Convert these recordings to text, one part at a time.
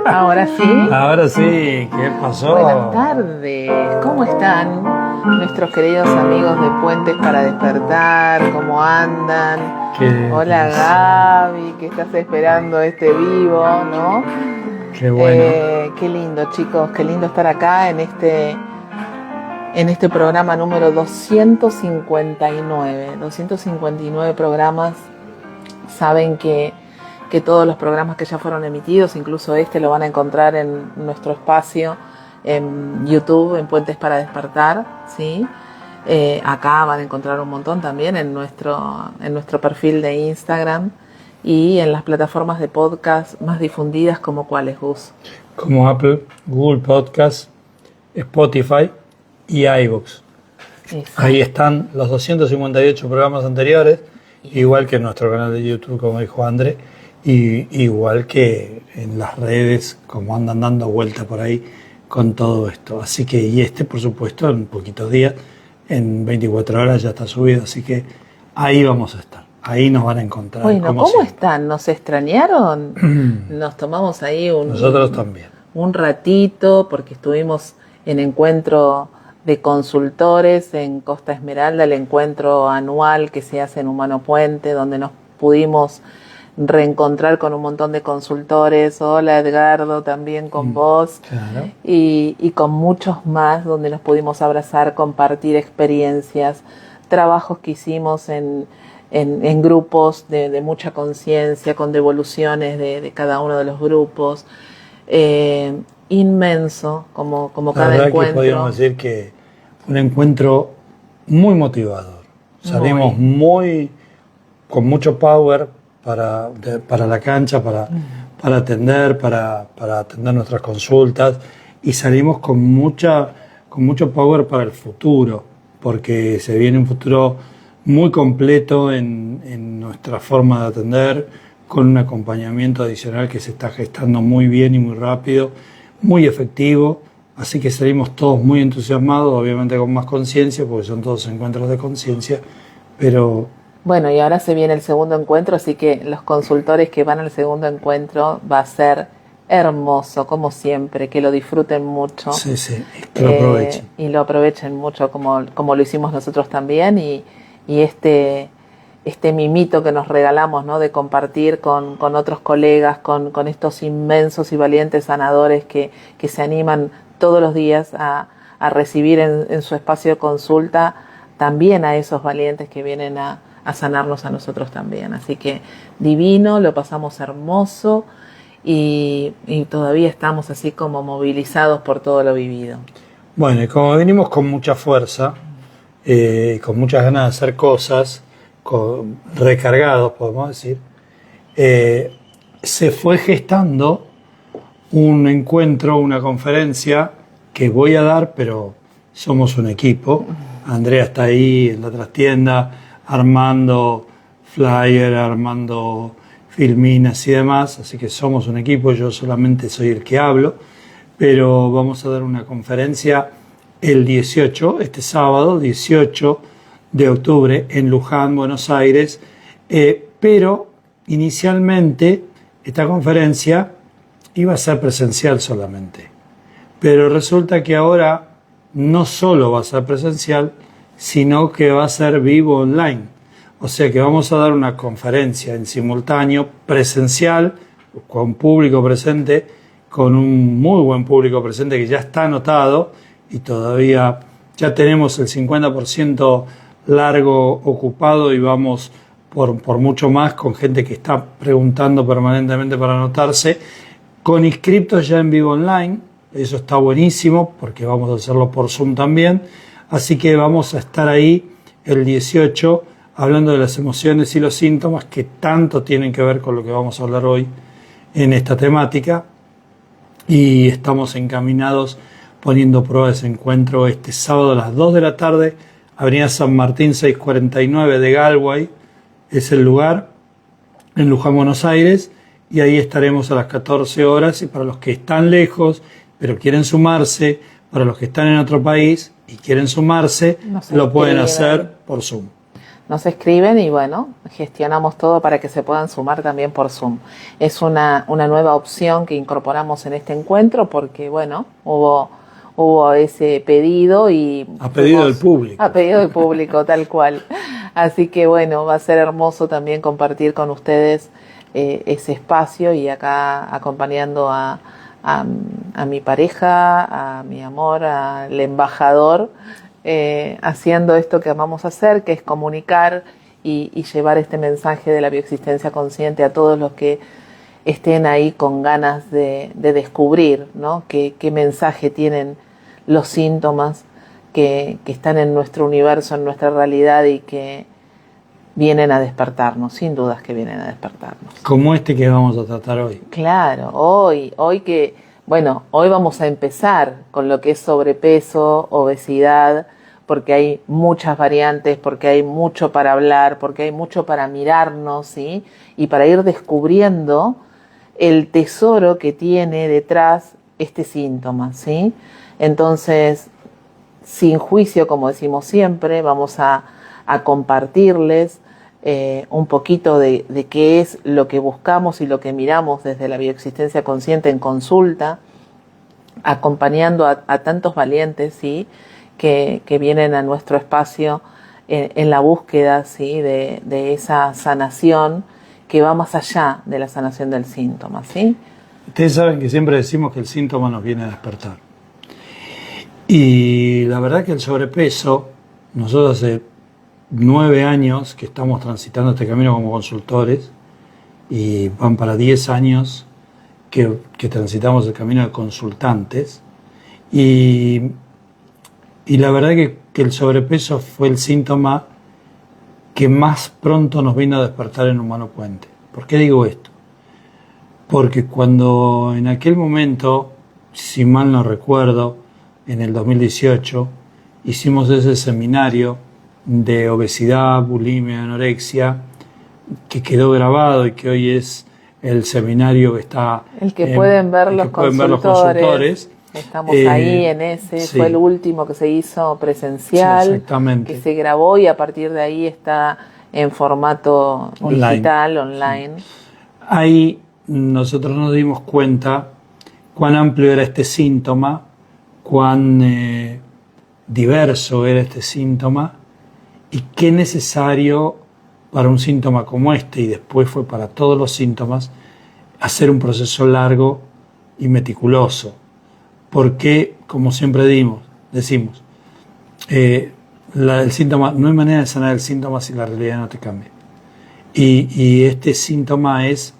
Ahora sí. Ahora sí, ¿qué pasó? Buenas tardes, ¿cómo están nuestros queridos amigos de Puentes para Despertar? ¿Cómo andan? Hola Gaby, que estás esperando este vivo, ¿no? Qué bueno. Qué lindo, chicos, qué lindo estar acá en este programa número 259 programas. Saben que todos los programas que ya fueron emitidos, incluso este, lo van a encontrar en nuestro espacio en YouTube, en Puentes para Despertar, ¿sí? Acá van a encontrar un montón también en nuestro perfil de Instagram y en las plataformas de podcast más difundidas, como cuáles, Gus. Como Apple, Google Podcast, Spotify y iVoox. Ahí están los 258 programas anteriores, igual que en nuestro canal de YouTube, como dijo André, y igual que en las redes, como andan dando vuelta por ahí con todo esto. Así que, y por supuesto, en poquitos días, en 24 horas ya está subido, así que ahí vamos a estar. Ahí nos van a encontrar. Bueno, ¿cómo están? ¿Nos extrañaron? Nos tomamos ahí nosotros también. Un ratito, porque estuvimos en encuentro de consultores en Costa Esmeralda, el encuentro anual que se hace en Humano Puente, donde nos pudimos reencontrar con un montón de consultores. Hola Edgardo, también con vos. Claro. Y con muchos más, donde nos pudimos abrazar, compartir experiencias, trabajos que hicimos en grupos de mucha conciencia, con devoluciones de cada uno de los grupos. Inmenso, como cada encuentro. La verdad que podríamos decir que un encuentro muy motivador. Salimos con mucho power para la cancha, para atender nuestras consultas, y salimos con mucho power para el futuro, porque se viene un futuro muy completo en nuestra forma de atender, con un acompañamiento adicional que se está gestando muy bien y muy rápido, muy efectivo. Así que salimos todos muy entusiasmados, obviamente con más conciencia, porque son todos encuentros de conciencia, pero... Bueno, y ahora se viene el segundo encuentro, así que los consultores que van al segundo encuentro va a ser hermoso, como siempre, que lo disfruten mucho. Sí, que lo aprovechen. Y lo aprovechen mucho, como lo hicimos nosotros también, y este mimito que nos regalamos, ¿no? De compartir con otros colegas, con estos inmensos y valientes sanadores que se animan todos los días a recibir en su espacio de consulta también a esos valientes que vienen a sanarnos a nosotros también. Así que divino, lo pasamos hermoso y todavía estamos así como movilizados por todo lo vivido. Bueno, y como venimos con mucha fuerza, con muchas ganas de hacer cosas, recargados, podemos decir, se fue gestando un encuentro, una conferencia que voy a dar, pero somos un equipo. Andrea está ahí en la trastienda, armando flyer, armando filminas y demás, así que somos un equipo, yo solamente soy el que hablo, pero vamos a dar una conferencia el 18, este sábado, 18 de octubre, en Luján, Buenos Aires, pero inicialmente esta conferencia iba a ser presencial solamente, pero resulta que ahora no solo va a ser presencial, sino que va a ser vivo online. O sea que vamos a dar una conferencia en simultáneo, presencial, con público presente, con un muy buen público presente que ya está anotado, y todavía ya tenemos el 50% largo ocupado, y vamos por mucho más, con gente que está preguntando permanentemente para anotarse, con inscriptos ya en vivo online. Eso está buenísimo, porque vamos a hacerlo por Zoom también. Así que vamos a estar ahí el 18 hablando de las emociones y los síntomas que tanto tienen que ver con lo que vamos a hablar hoy en esta temática. Y estamos encaminados poniendo prueba de ese encuentro este sábado a las 2 de la tarde, Avenida San Martín 649 de Galway, es el lugar, en Luján, Buenos Aires, y ahí estaremos a las 14 horas. Y para los que están lejos, pero quieren sumarse, para los que están en otro país y quieren sumarse, lo pueden hacer por Zoom. nos escriben y bueno, gestionamos todo para que se puedan sumar también por Zoom. Es una nueva opción que incorporamos en este encuentro porque bueno, hubo ese pedido y... A pedido del público. A pedido del público, tal cual. Así que bueno, va a ser hermoso también compartir con ustedes ese espacio y acá acompañando a mi pareja, a mi amor, al embajador, haciendo esto que amamos hacer, que es comunicar y llevar este mensaje de la bioexistencia consciente a todos los que estén ahí con ganas de descubrir, ¿no? qué mensaje tienen los síntomas que están en nuestro universo, en nuestra realidad y que vienen a despertarnos, sin dudas que vienen a despertarnos. Como este que vamos a tratar hoy. Claro, hoy vamos a empezar con lo que es sobrepeso, obesidad, porque hay muchas variantes, porque hay mucho para hablar, porque hay mucho para mirarnos, ¿sí? Y para ir descubriendo el tesoro que tiene detrás este síntoma, ¿sí? Entonces, sin juicio, como decimos siempre, vamos a compartirles un poquito de qué es lo que buscamos y lo que miramos desde la bioexistencia consciente en consulta, acompañando a tantos valientes, ¿sí? que vienen a nuestro espacio en la búsqueda, ¿sí? de esa sanación que va más allá de la sanación del síntoma, ¿sí? Ustedes saben que siempre decimos que el síntoma nos viene a despertar. Y la verdad que el sobrepeso, nosotros hace 9 años que estamos transitando este camino como consultores y van para 10 años que transitamos el camino de consultantes y la verdad que el sobrepeso fue el síntoma que más pronto nos vino a despertar en Humano Puente. ¿Por qué digo esto? Porque cuando en aquel momento, si mal no recuerdo, en el 2018, hicimos ese seminario de obesidad, bulimia, anorexia, que quedó grabado y que hoy es el seminario que está... El que pueden ver los consultores. Estamos ahí en ese, sí. Fue el último que se hizo presencial, sí, exactamente, que se grabó y a partir de ahí está en formato digital, online. Ahí nosotros nos dimos cuenta cuán amplio era este síntoma, cuán diverso era este síntoma y qué necesario para un síntoma como este, y después fue para todos los síntomas, hacer un proceso largo y meticuloso. Porque, como siempre decimos, el síntoma, no hay manera de sanar el síntoma si la realidad no te cambia. Y este síntoma es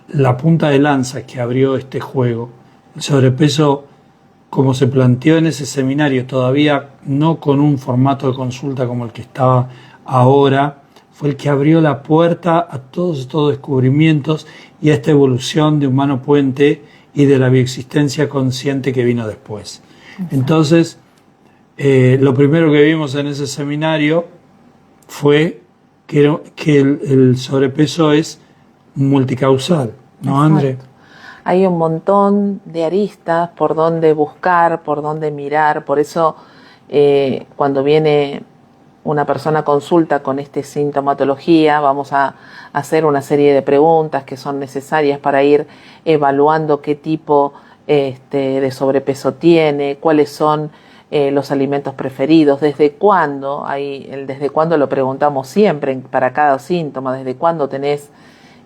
la punta de lanza que abrió este juego. El sobrepeso, como se planteó en ese seminario, todavía no con un formato de consulta como el que estaba ahora, fue el que abrió la puerta a todos estos descubrimientos y a esta evolución de Humano Puente y de la bioexistencia consciente que vino después. Exacto. Entonces, lo primero que vimos en ese seminario fue que el sobrepeso es multicausal, ¿no, André? Hay un montón de aristas por donde buscar, por donde mirar, por eso cuando viene una persona a consulta con esta sintomatología, vamos a hacer una serie de preguntas que son necesarias para ir evaluando qué tipo de sobrepeso tiene, cuáles son los alimentos preferidos, desde cuándo, desde cuándo lo preguntamos siempre para cada síntoma, desde cuándo tenés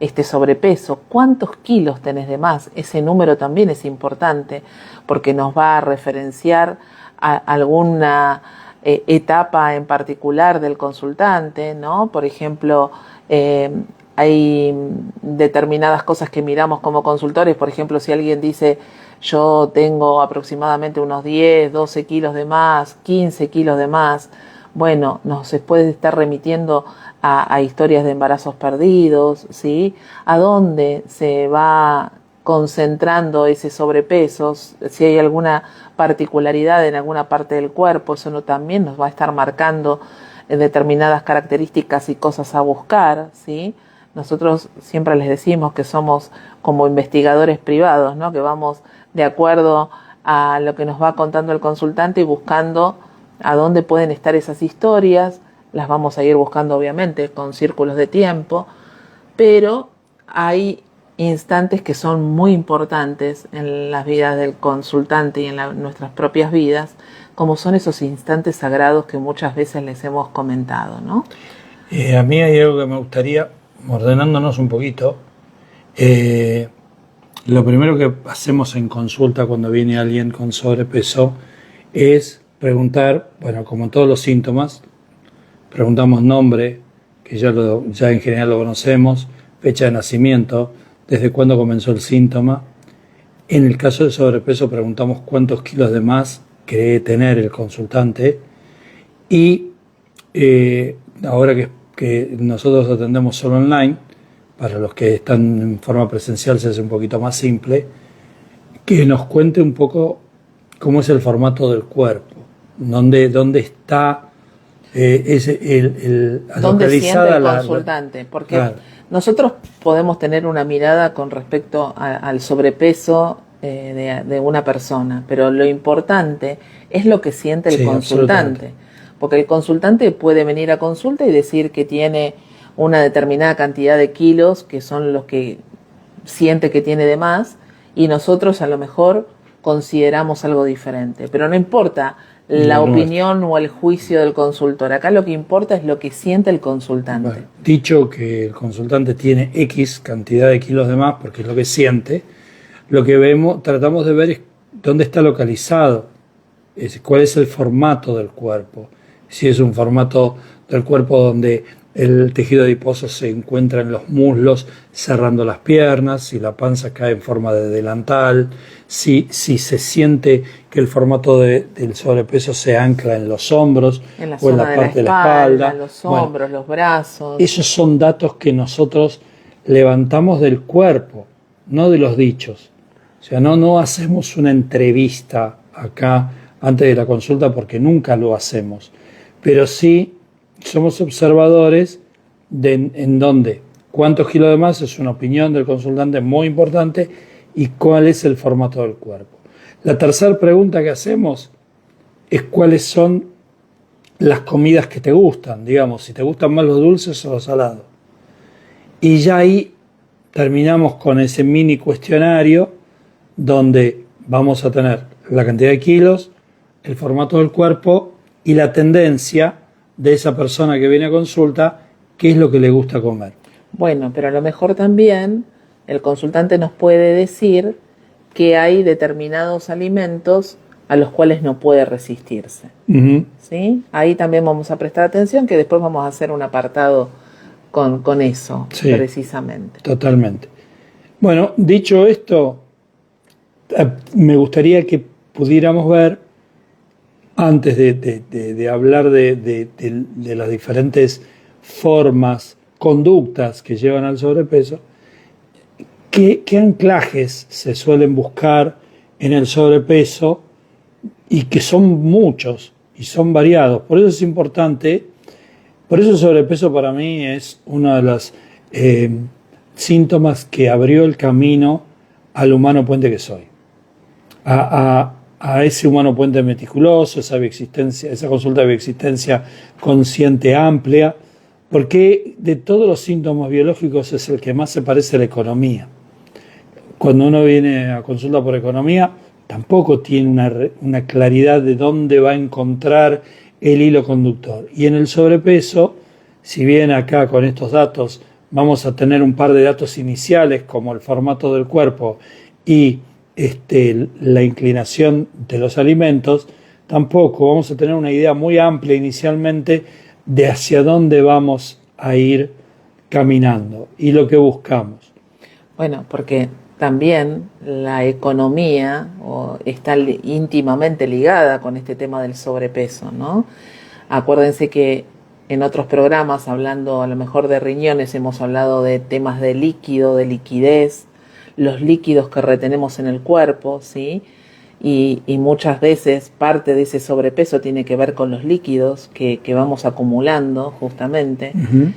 este sobrepeso, cuántos kilos tenés de más, ese número también es importante porque nos va a referenciar a alguna etapa en particular del consultante, ¿no? Por ejemplo, hay determinadas cosas que miramos como consultores, por ejemplo, si alguien dice yo tengo aproximadamente unos 10, 12 kilos de más, 15 kilos de más, bueno, nos puede estar remitiendo a historias de embarazos perdidos, ¿sí? A dónde se va concentrando ese sobrepeso, si hay alguna particularidad en alguna parte del cuerpo, eso también nos va a estar marcando determinadas características y cosas a buscar, ¿sí? Nosotros siempre les decimos que somos como investigadores privados, ¿no? Que vamos de acuerdo a lo que nos va contando el consultante y buscando a dónde pueden estar esas historias, las vamos a ir buscando obviamente con círculos de tiempo, pero hay instantes que son muy importantes en las vidas del consultante y en nuestras propias vidas, como son esos instantes sagrados que muchas veces les hemos comentado, ¿no? A mí hay algo que me gustaría, ordenándonos un poquito, lo primero que hacemos en consulta cuando viene alguien con sobrepeso es preguntar, bueno, como todos los síntomas, preguntamos nombre, que ya en general lo conocemos, fecha de nacimiento, desde cuándo comenzó el síntoma. En el caso del sobrepeso preguntamos cuántos kilos de más cree tener el consultante y ahora que nosotros atendemos solo online, para los que están en forma presencial se hace un poquito más simple, que nos cuente un poco cómo es el formato del cuerpo, dónde está ¿dónde siente el consultante? Porque claro, nosotros podemos tener una mirada con respecto al sobrepeso de una persona, pero lo importante es lo que siente el consultante, porque el consultante puede venir a consulta y decir que tiene una determinada cantidad de kilos, que son los que siente que tiene de más, y nosotros a lo mejor consideramos algo diferente, pero no importa la opinión o el juicio del consultor. Acá lo que importa es lo que siente el consultante. Bueno, dicho que el consultante tiene X cantidad de kilos de más, porque es lo que siente, lo que tratamos de ver es dónde está localizado, cuál es el formato del cuerpo. Si es un formato del cuerpo donde el tejido adiposo se encuentra en los muslos cerrando las piernas, si la panza cae en forma de delantal, si se siente que el formato del sobrepeso se ancla en los hombros o en la parte de la espalda, los hombros, los brazos. Esos son datos que nosotros levantamos del cuerpo, no de los dichos. O sea, no hacemos una entrevista acá antes de la consulta porque nunca lo hacemos, pero sí somos observadores en donde cuántos kilos de más es una opinión del consultante muy importante y cuál es el formato del cuerpo. La tercera pregunta que hacemos es cuáles son las comidas que te gustan, digamos, si te gustan más los dulces o los salados. Y ya ahí terminamos con ese mini cuestionario donde vamos a tener la cantidad de kilos, el formato del cuerpo y la tendencia de esa persona que viene a consulta, qué es lo que le gusta comer. Bueno, pero a lo mejor también el consultante nos puede decir que hay determinados alimentos a los cuales no puede resistirse. Uh-huh. ¿Sí? Ahí también vamos a prestar atención, que después vamos a hacer un apartado con eso, sí, precisamente. Totalmente. Bueno, dicho esto, me gustaría que pudiéramos ver, antes de hablar de las diferentes formas, conductas que llevan al sobrepeso, ¿qué anclajes se suelen buscar en el sobrepeso? Y que son muchos y son variados. Por eso es importante, por eso el sobrepeso para mí es uno de los síntomas que abrió el camino al humano puente que soy. A ese humano puente meticuloso, esa consulta de bioexistencia consciente amplia, porque de todos los síntomas biológicos es el que más se parece a la economía. Cuando uno viene a consulta por economía, tampoco tiene una claridad de dónde va a encontrar el hilo conductor. Y en el sobrepeso, si bien acá con estos datos vamos a tener un par de datos iniciales como el formato del cuerpo y la inclinación de los alimentos, tampoco vamos a tener una idea muy amplia inicialmente de hacia dónde vamos a ir caminando y lo que buscamos. Bueno, porque también la economía está íntimamente ligada con este tema del sobrepeso, ¿no? Acuérdense que en otros programas, hablando a lo mejor de riñones, hemos hablado de temas de líquido, de liquidez, los líquidos que retenemos en el cuerpo, ¿sí? Y muchas veces parte de ese sobrepeso tiene que ver con los líquidos que vamos acumulando justamente. Uh-huh.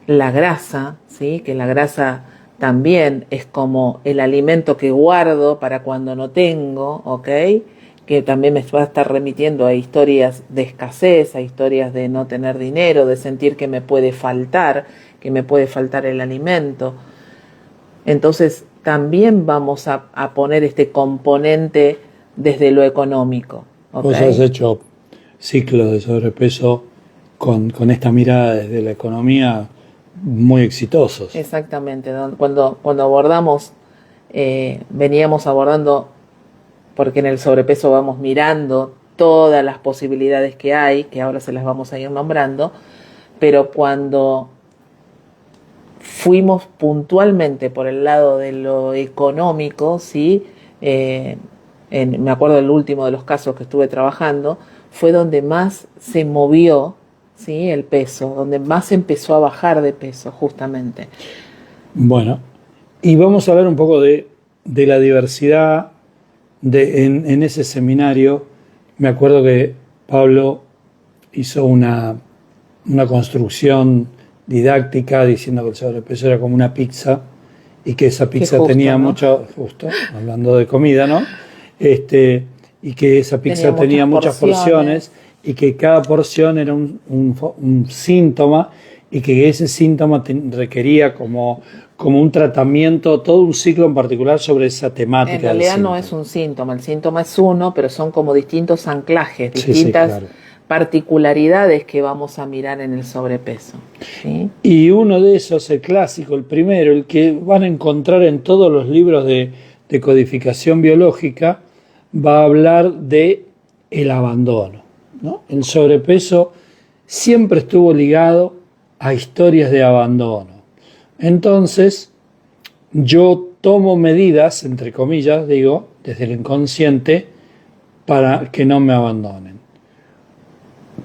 La grasa, ¿sí? Que la grasa también es como el alimento que guardo para cuando no tengo, ¿ok? que también me va a estar remitiendo a historias de escasez, a historias de no tener dinero, de sentir que me puede faltar el alimento. Entonces también vamos a poner este componente desde lo económico. ¿Okay? Vos has hecho ciclos de sobrepeso con esta mirada desde la economía muy exitosos. Exactamente. Cuando abordamos, veníamos abordando, porque en el sobrepeso vamos mirando todas las posibilidades que hay, que ahora se las vamos a ir nombrando, pero cuando fuimos puntualmente por el lado de lo económico, ¿sí? Me acuerdo del último de los casos que estuve trabajando, fue donde más se movió, ¿sí? El peso, donde más empezó a bajar de peso, justamente. Bueno, y vamos a hablar un poco de la diversidad. En ese seminario, me acuerdo que Pablo hizo una construcción didáctica diciendo que el sobrepeso era como una pizza y que esa pizza justo, tenía, ¿no? Justo, hablando de comida, ¿no? Y que esa pizza tenía muchas porciones y que cada porción era un síntoma y que ese síntoma requería como un tratamiento, todo un ciclo en particular sobre esa temática. En realidad no es un síntoma, el síntoma es uno, pero son como distintos anclajes, distintas claro. particularidades que vamos a mirar en el sobrepeso. ¿Sí? Y uno de esos, el clásico, el primero, el que van a encontrar en todos los libros de codificación biológica, va a hablar de el abandono, ¿no? El sobrepeso siempre estuvo ligado a historias de abandono. Entonces, yo tomo medidas, entre comillas, digo, desde el inconsciente, para que no me abandonen.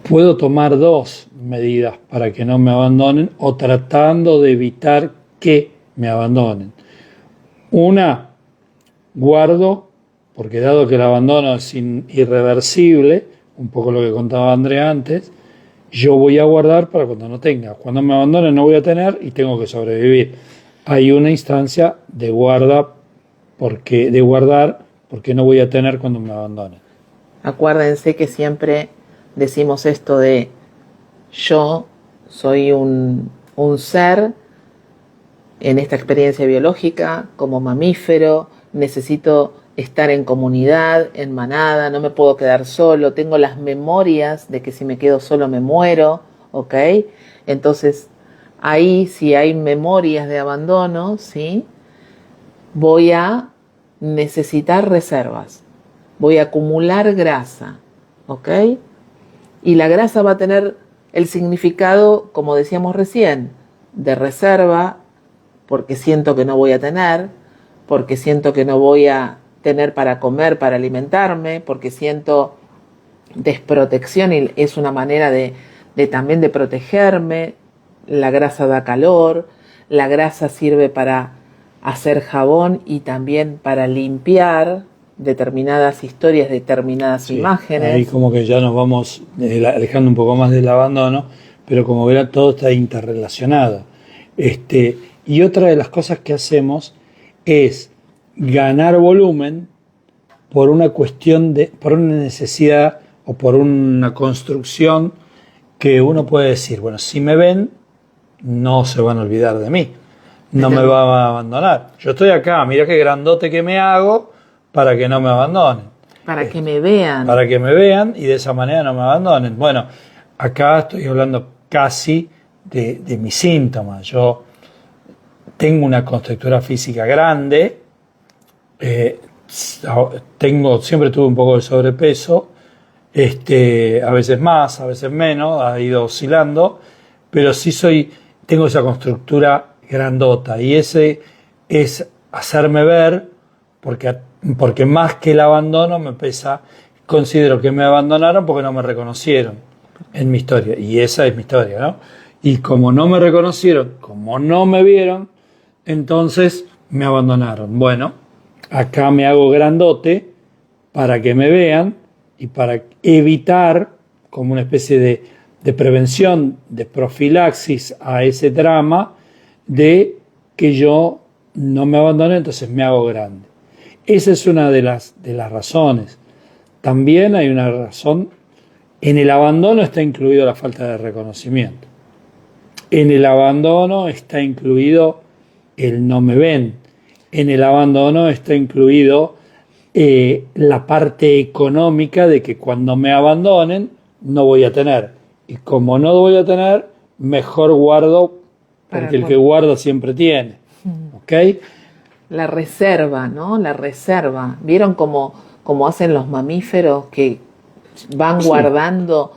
Puedo tomar dos medidas para que no me abandonen o tratando de evitar que me abandonen. Una, guardo, porque dado que el abandono es irreversible, un poco lo que contaba Andrea antes, yo voy a guardar para cuando no tenga. Cuando me abandonen no voy a tener y tengo que sobrevivir. Hay una instancia de guardar porque no voy a tener cuando me abandonen. Acuérdense que siempre decimos esto de yo soy un ser en esta experiencia biológica como mamífero, necesito estar en comunidad, en manada, no me puedo quedar solo, tengo las memorias de que si me quedo solo me muero, ¿ok? Entonces, ahí si hay memorias de abandono, ¿sí? Voy a necesitar reservas, voy a acumular grasa, ¿ok? Y la grasa va a tener el significado, como decíamos recién, de reserva, porque siento que no voy a tener, porque siento que no voy a tener para comer, para alimentarme, porque siento desprotección y es una manera de también de protegerme. La grasa da calor, la grasa sirve para hacer jabón y también para limpiar determinadas historias, determinadas imágenes. Ahí como que ya nos vamos alejando un poco más del abandono, pero como verán todo está interrelacionado. Y otra de las cosas que hacemos es ganar volumen por una cuestión por una necesidad o por una construcción que uno puede decir, bueno, si me ven, no se van a olvidar de mí, no me van a abandonar. Yo estoy acá, mira qué grandote que me hago para que no me abandonen. Para que me vean. Para que me vean y de esa manera no me abandonen. Bueno, acá estoy hablando casi de mis síntomas. Yo tengo una constructura física grande, siempre tuve un poco de sobrepeso, a veces más, a veces menos, ha ido oscilando, pero sí tengo esa constructura grandota y ese es hacerme ver, porque más que el abandono me pesa, considero que me abandonaron porque no me reconocieron en mi historia, y esa es mi historia, ¿no? Y como no me reconocieron, como no me vieron, entonces me abandonaron. Bueno, acá me hago grandote para que me vean y para evitar, como una especie de prevención, de profilaxis a ese drama, de que yo no me abandone, entonces me hago grande. Esa es una de las razones. también hay una razón. En el abandono está incluido la falta de reconocimiento. En el abandono está incluido el no me ven. En el abandono está incluido la parte económica de que cuando me abandonen no voy a tener. Y como no voy a tener, mejor guardo, porque el que guarda siempre tiene. ¿Ok? La reserva, ¿no? La reserva. ¿Vieron cómo hacen los mamíferos que van guardando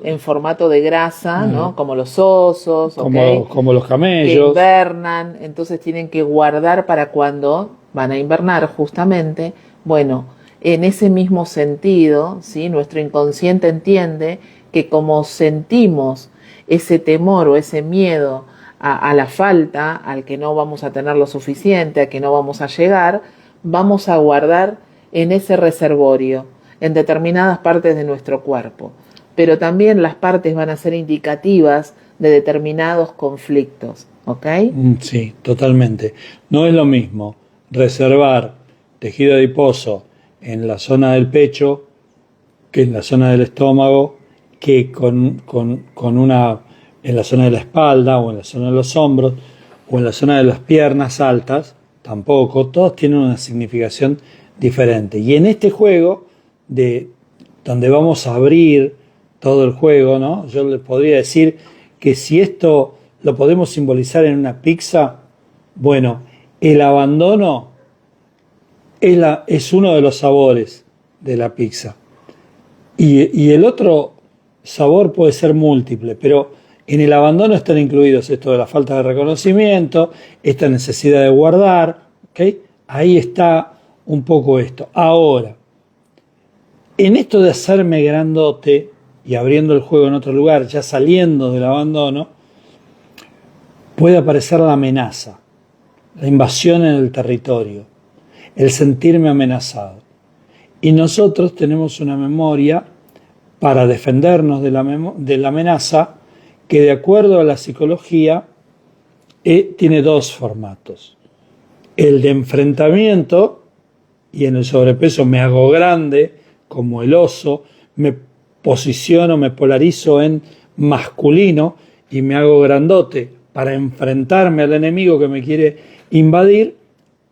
en formato de grasa, ¿no? Como los osos, como los camellos. Que invernan, entonces tienen que guardar para cuando van a invernar justamente. Bueno, en ese mismo sentido, ¿sí? Nuestro inconsciente entiende que como sentimos ese temor o ese miedo a la falta, al que no vamos a tener lo suficiente, a que no vamos a llegar, vamos a guardar en ese reservorio, en determinadas partes de nuestro cuerpo. Pero también las partes van a ser indicativas de determinados conflictos, ¿ok? Sí, totalmente. No es lo mismo reservar tejido adiposo en la zona del pecho que en la zona del estómago, que con una en la zona de la espalda o en la zona de los hombros o en la zona de las piernas altas, tampoco. Todos tienen una significación diferente. Y en este juego, donde vamos a abrir todo el juego, ¿no? Yo les podría decir que si esto lo podemos simbolizar en una pizza, bueno, el abandono es uno de los sabores de la pizza. Y el otro sabor puede ser múltiple, pero en el abandono están incluidos esto de la falta de reconocimiento, esta necesidad de guardar, ¿okay? Ahí está un poco esto. Ahora, en esto de hacerme grandote y abriendo el juego en otro lugar, ya saliendo del abandono, puede aparecer la amenaza, la invasión en el territorio, el sentirme amenazado. Y nosotros tenemos una memoria para defendernos de la amenaza que, de acuerdo a la psicología, tiene dos formatos. El de enfrentamiento, y en el sobrepeso me hago grande, como el oso, me posiciono, me polarizo en masculino y me hago grandote para enfrentarme al enemigo que me quiere invadir,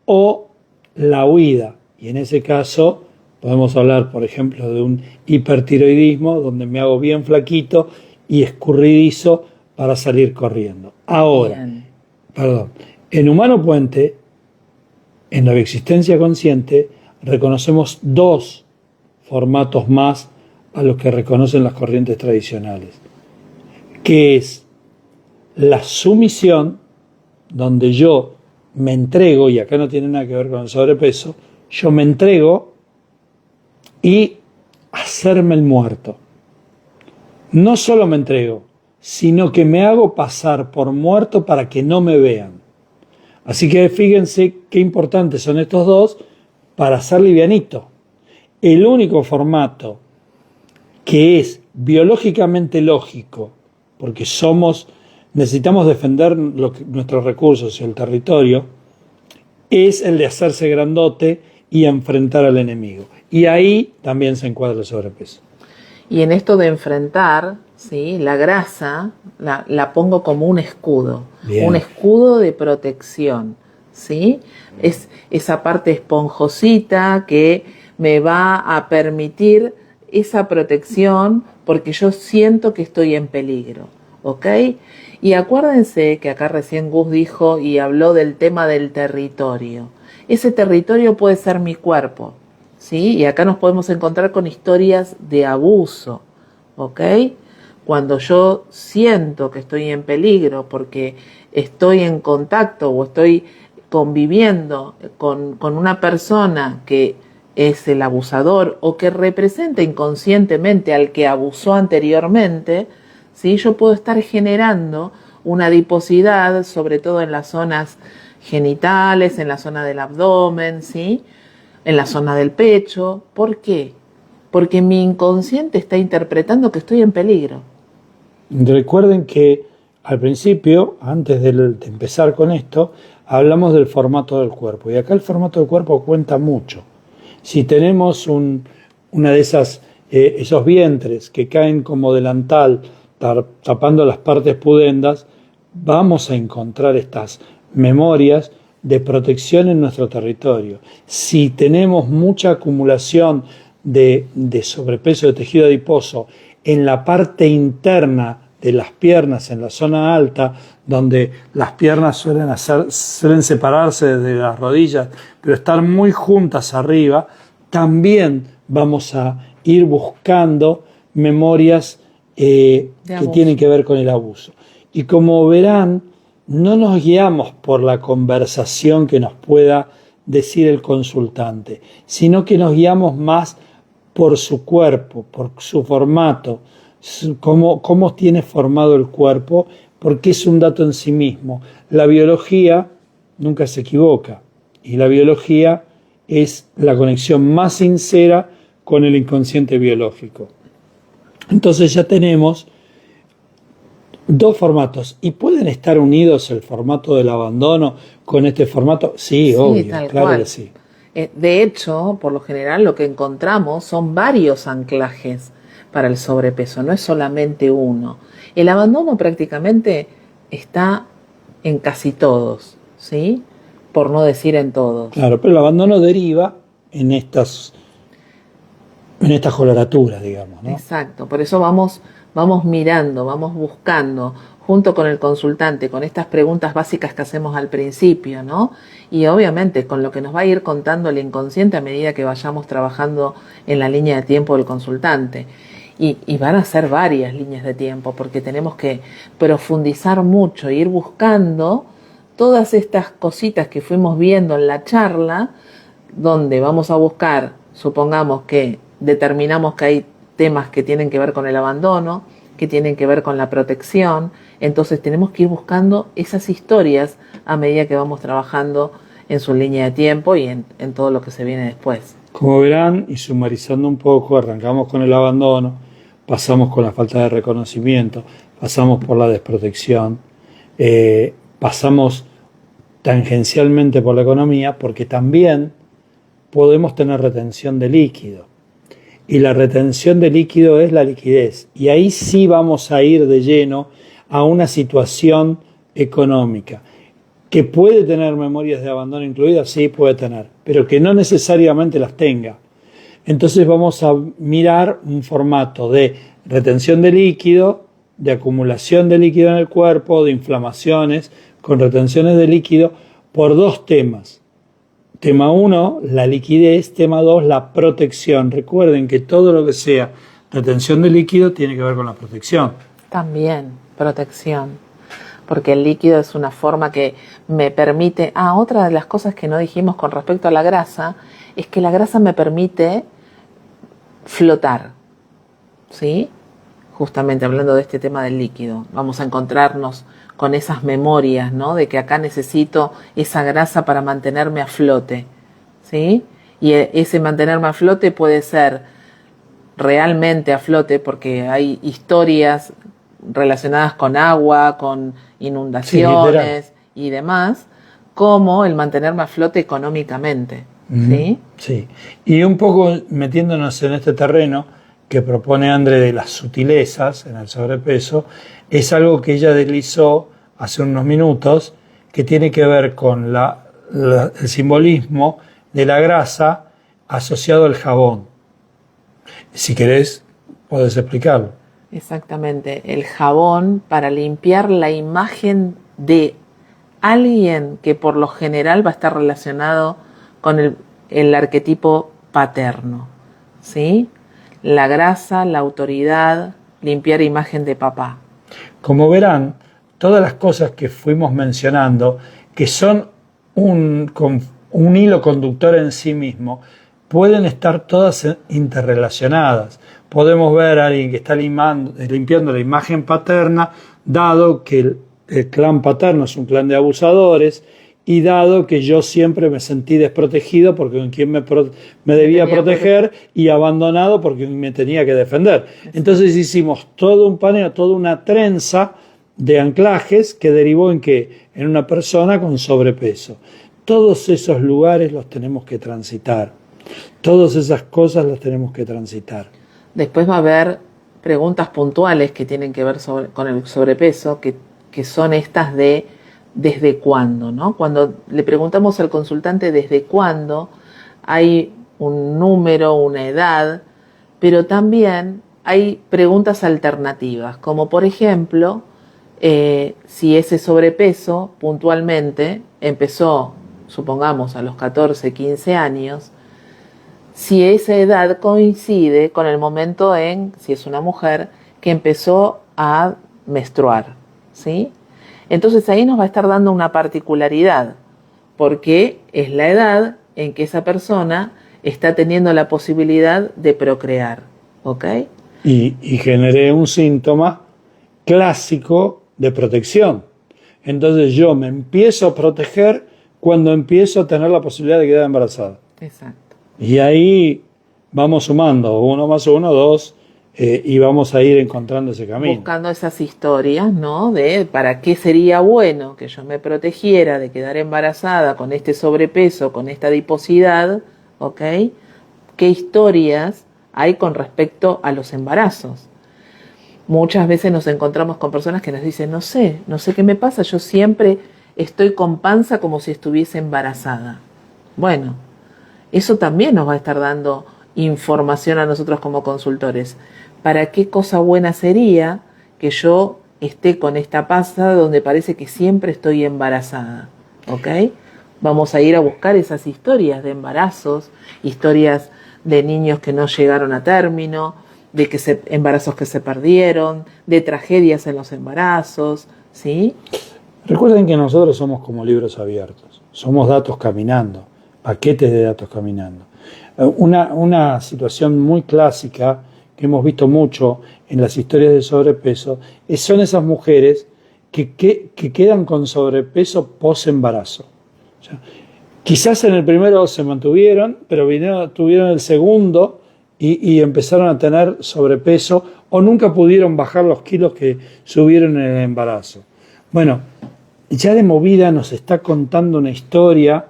o la huida. Y en ese caso podemos hablar, por ejemplo, de un hipertiroidismo, donde me hago bien flaquito y escurridizo para salir corriendo. Ahora, en Humano Puente, en la bioexistencia consciente, reconocemos dos formatos más a los que reconocen las corrientes tradicionales, que es la sumisión, donde yo me entrego, y acá no tiene nada que ver con el sobrepeso, yo me entrego y hacerme el muerto. No solo me entrego, sino que me hago pasar por muerto para que no me vean. Así que fíjense qué importantes son estos dos para ser livianito. El único formato que es biológicamente lógico, porque necesitamos defender nuestros recursos y el territorio, es el de hacerse grandote y enfrentar al enemigo. Y ahí también se encuadra el sobrepeso. Y en esto de enfrentar, ¿sí? La grasa la pongo como un escudo. Bien. Un escudo de protección, ¿sí? Es esa parte esponjosita que me va a permitir esa protección porque yo siento que estoy en peligro, ¿ok? Y acuérdense que acá recién Gus dijo y habló del tema del territorio. Ese territorio puede ser mi cuerpo, ¿sí? Y acá nos podemos encontrar con historias de abuso, ¿ok? Cuando yo siento que estoy en peligro porque estoy en contacto o estoy conviviendo con una persona que es el abusador o que representa inconscientemente al que abusó anteriormente, ¿sí? Yo puedo estar generando una adiposidad, sobre todo en las zonas genitales, en la zona del abdomen, ¿sí? En la zona del pecho. ¿Por qué? Porque mi inconsciente está interpretando que estoy en peligro. Recuerden que al principio, antes de empezar con esto, hablamos del formato del cuerpo. Y acá el formato del cuerpo cuenta mucho. Si tenemos un una de esas, esos vientres que caen como delantal, tapando las partes pudendas, vamos a encontrar estas memorias de protección en nuestro territorio. Si tenemos mucha acumulación de sobrepeso de tejido adiposo en la parte interna de las piernas, en la zona alta, donde las piernas suelen separarse desde las rodillas, pero estar muy juntas arriba, también vamos a ir buscando memorias que tienen que ver con el abuso. Y como verán, no nos guiamos por la conversación que nos pueda decir el consultante, sino que nos guiamos más por su cuerpo, por su formato, cómo tiene formado el cuerpo, porque es un dato en sí mismo. La biología nunca se equivoca y la biología es la conexión más sincera con el inconsciente biológico. Entonces ya tenemos dos formatos. ¿Y pueden estar unidos el formato del abandono con este formato? Sí, obvio, claro que sí. De hecho, por lo general lo que encontramos son varios anclajes para el sobrepeso, no es solamente uno. El abandono prácticamente está en casi todos, ¿sí? Por no decir en todos. Claro, pero el abandono deriva en estas coloraturas, digamos, ¿no? Exacto, por eso vamos mirando, vamos buscando, junto con el consultante, con estas preguntas básicas que hacemos al principio, ¿no? Y obviamente con lo que nos va a ir contando el inconsciente a medida que vayamos trabajando en la línea de tiempo del consultante. Y van a ser varias líneas de tiempo, porque tenemos que profundizar mucho e ir buscando todas estas cositas que fuimos viendo en la charla, donde vamos a buscar, supongamos que determinamos que hay temas que tienen que ver con el abandono, que tienen que ver con la protección, entonces tenemos que ir buscando esas historias a medida que vamos trabajando en su línea de tiempo y en todo lo que se viene después. Como verán, y sumarizando un poco, arrancamos con el abandono, pasamos con la falta de reconocimiento, pasamos por la desprotección, pasamos tangencialmente por la economía, porque también podemos tener retención de líquido. Y la retención de líquido es la liquidez. Y ahí sí vamos a ir de lleno a una situación económica. ¿Que puede tener memorias de abandono incluidas? Sí, puede tener, pero que no necesariamente las tenga. Entonces vamos a mirar un formato de retención de líquido, de acumulación de líquido en el cuerpo, de inflamaciones con retenciones de líquido, por dos temas. Tema 1, la liquidez. Tema 2, la protección. Recuerden que todo lo que sea retención de líquido tiene que ver con la protección. También, protección. Porque el líquido es una forma que me permite... otra de las cosas que no dijimos con respecto a la grasa es que la grasa me permite flotar, ¿sí? Justamente hablando de este tema del líquido. Vamos a encontrarnos con esas memorias, ¿no? De que acá necesito esa grasa para mantenerme a flote, ¿sí? Y ese mantenerme a flote puede ser realmente a flote porque hay historias relacionadas con agua, con inundaciones y demás, como el mantenerme a flote económicamente, ¿sí? Sí. Y un poco metiéndonos en este terreno que propone André de las sutilezas en el sobrepeso, es algo que ella deslizó hace unos minutos, que tiene que ver con el simbolismo de la grasa asociado al jabón. Si querés, podés explicarlo. Exactamente, el jabón para limpiar la imagen de alguien que por lo general va a estar relacionado con el arquetipo paterno, ¿sí? La grasa, la autoridad, limpiar imagen de papá. Como verán, todas las cosas que fuimos mencionando, que son un hilo conductor en sí mismo, pueden estar todas interrelacionadas. Podemos ver a alguien que está limpiando la imagen paterna, dado que el clan paterno es un clan de abusadores, y dado que yo siempre me sentí desprotegido porque con quien me debía proteger y abandonado porque me tenía que defender. Entonces hicimos todo un paneo, toda una trenza de anclajes que derivó en que en una persona con sobrepeso. Todos esos lugares los tenemos que transitar. Todas esas cosas las tenemos que transitar. Después va a haber preguntas puntuales que tienen que ver con el sobrepeso, que son estas de desde cuándo, ¿no? Cuando le preguntamos al consultante desde cuándo, hay un número, una edad, pero también hay preguntas alternativas, como por ejemplo, si ese sobrepeso puntualmente empezó, supongamos, a los 14, 15 años, si esa edad coincide con el momento si es una mujer, que empezó a menstruar, ¿sí? Entonces ahí nos va a estar dando una particularidad, porque es la edad en que esa persona está teniendo la posibilidad de procrear, ¿ok? Y generé un síntoma clásico de protección. Entonces yo me empiezo a proteger cuando empiezo a tener la posibilidad de quedar embarazada. Exacto. Y ahí vamos sumando 1 más 1, 2, y vamos a ir encontrando ese camino. Buscando esas historias, ¿no? De para qué sería bueno que yo me protegiera de quedar embarazada con este sobrepeso, con esta adiposidad, ¿ok? ¿Qué historias hay con respecto a los embarazos? Muchas veces nos encontramos con personas que nos dicen, no sé qué me pasa, yo siempre estoy con panza como si estuviese embarazada. Bueno, eso también nos va a estar dando información a nosotros como consultores. ¿Para qué cosa buena sería que yo esté con esta panza donde parece que siempre estoy embarazada? ¿Ok? Vamos a ir a buscar esas historias de embarazos, historias de niños que no llegaron a término, de embarazos que se perdieron, de tragedias en los embarazos, ¿sí? Recuerden que nosotros somos como libros abiertos, somos datos caminando, paquetes de datos caminando. Una situación muy clásica que hemos visto mucho en las historias de sobrepeso son esas mujeres que quedan con sobrepeso post-embarazo. O sea, quizás en el primero se mantuvieron, pero tuvieron el segundo y empezaron a tener sobrepeso o nunca pudieron bajar los kilos que subieron en el embarazo. Bueno, ya de movida nos está contando una historia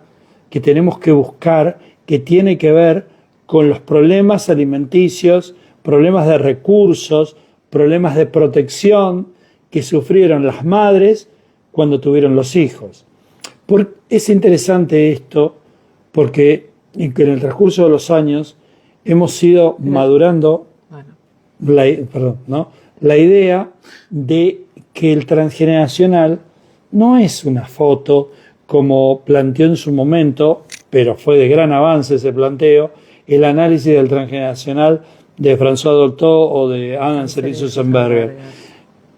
que tenemos que buscar, que tiene que ver con los problemas alimenticios, problemas de recursos, problemas de protección que sufrieron las madres cuando tuvieron los hijos. Es interesante esto porque en el transcurso de los años hemos ido madurando la idea de que el transgeneracional no es una foto como planteó en su momento, pero fue de gran avance ese planteo, el análisis del transgeneracional de François Dolto o de Anne-Céline Sussenberger.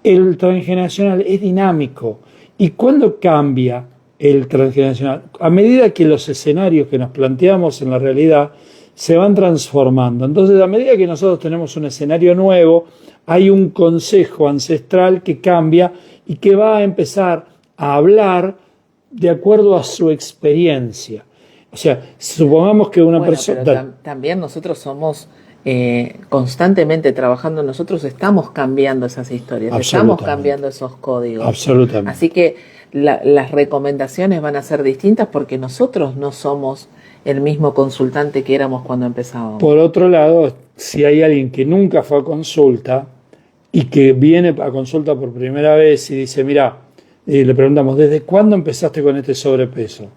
El transgeneracional es dinámico. ¿Y cuándo cambia el transgeneracional? A medida que los escenarios que nos planteamos en la realidad se van transformando. Entonces, a medida que nosotros tenemos un escenario nuevo, hay un consejo ancestral que cambia y que va a empezar a hablar de acuerdo a su experiencia. O sea, supongamos que una persona... Pero también nosotros somos constantemente trabajando, nosotros estamos cambiando esas historias, estamos cambiando esos códigos. Absolutamente. Así que las recomendaciones van a ser distintas porque nosotros no somos el mismo consultante que éramos cuando empezábamos. Por otro lado, si hay alguien que nunca fue a consulta y que viene a consulta por primera vez y dice, mira, le preguntamos, ¿desde cuándo empezaste con este sobrepeso?